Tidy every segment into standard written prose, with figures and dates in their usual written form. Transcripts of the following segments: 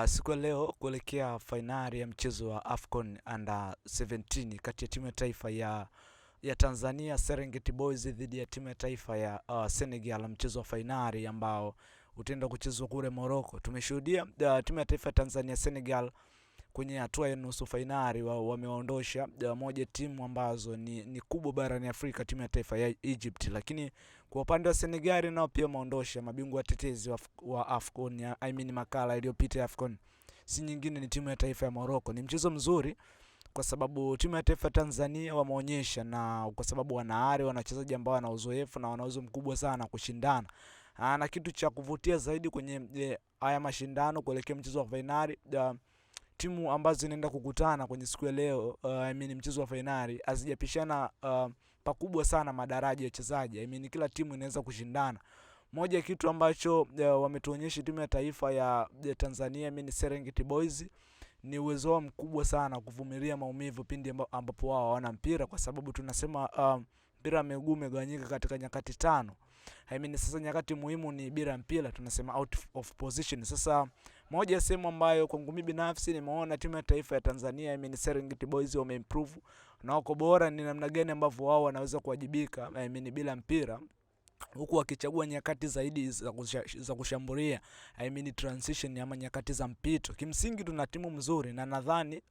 Siku ya leo kuelekea fainali ya mchezo wa AFCON Under 17 kati ya timu ya taifa ya Tanzania Serengeti Boys dhidi ya timu ya taifa ya Senegal, mchezo wa fainali ambao utaenda kuchezwa kule Morocco. Tumeshuhudia timu ya taifa ya Tanzania Senegal kwenye hatua ya nusu fainali wamewaondosha moja timu ambazo ni kubwa barani Afrika, timu ya taifa ya Egypt. Lakini kwa upande wa Senegal nao pia wameondosha mabingwa watetezi wa AFCON, makala iliyopita ya AFCON, si nyingine ni timu ya taifa ya Morocco. Ni mchezo mzuri kwa sababu timu ya taifa Tanzania wameonyesha, na kwa sababu wanaari wachezaji ambao wana uzoefu na wana uwezo mkubwa sana kushindana. Na kitu cha kuvutia zaidi kwenye haya mashindano kuelekea mchezo wa fainali, timu ambazo zinaenda kukutana kwenye siku ya leo, mchezo wa fainali, hazijapishana pakubwa sana madaraja ya wachezaji. Kila timu inaweza kushindana. Moja kitu ambacho wametuonyesha timu ya taifa ya Tanzania, Serengeti Boys, ni uwezo mkubwa sana kuvumilia maumivu pindi ambapo wao wana mpira, kwa sababu tunasema mpira umegawanyika katika nyakati tano. Sasa nyakati muhimu ni bila mpira, tunasema out of position. Sasa moja sehemu ambayo kwangu mimi binafsi nimeona timu ya taifa ya Tanzania, Serengeti Boys, wameimprove na wako bora ni namna gani ambavyo wao wanaweza kuwajibika bila mpira, huku wakichagua nyakati zaidi za kushambulia, transition ama nyakati za mpito. Kimsingi tuna timu mzuri, na nadhani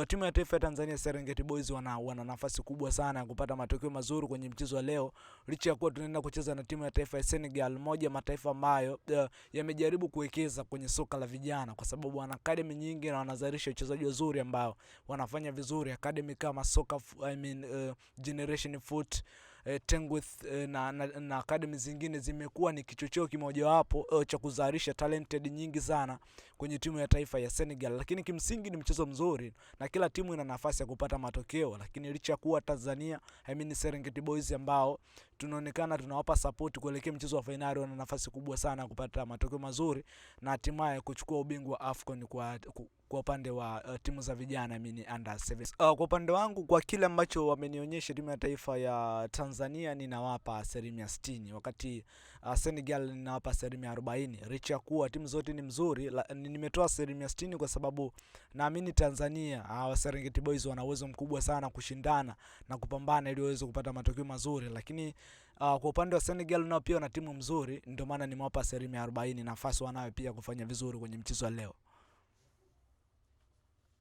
timu ya taifa ya Tanzania Serengeti Boys wana nafasi kubwa sana ya kupata matokeo mazuri kwenye mchezo wa leo, licha ya kuwa tunaenda kucheza na timu ya taifa ya Senegal, moja mataifa ambayo yamejaribu kuwekeza kwenye soka la vijana, kwa sababu wana academy nyingi na wanazalisha wachezaji wazuri ambao wanafanya vizuri. Academy kama soka Generation Foot, Tengwith na academy zingine zimekuwa ni kichocheo kimojawapo cha kuzalisha talented nyingi sana kwenye timu ya taifa ya Senegal. Lakini kimsingi ni mchezo mzuri na kila timu ina nafasi ya kupata matokeo, lakini licha kuwa Tanzania Serengeti Boys ambao tunaonekana tunawapa support kuelekea mchezo wa finali, wana nafasi kubwa sana kupata matokeo mazuri na hatimaye kuchukua ubingwa wa AFCON kwa upande wa timu za vijana, under 7. Kwa upande wangu, kwa kile ambacho wamenionyesha timu ya taifa ya Tanzania, ninawapa asilimia 60, wakati Senegal ninawapa asilimia 40. Licha kuwa timu zote ni mzuri, nimetoa asilimia 60 kwa sababu naamini Tanzania Serengeti Boys wana uwezo mkubwa sana kushindana na kupambana ili waweze kupata matokeo mazuri. Lakini kwa upande wa Senegal nao pia wana timu mzuri, ndio maana nimewapa asilimia 40, nafasi wanayo pia kufanya vizuri kwenye mchezo wa leo.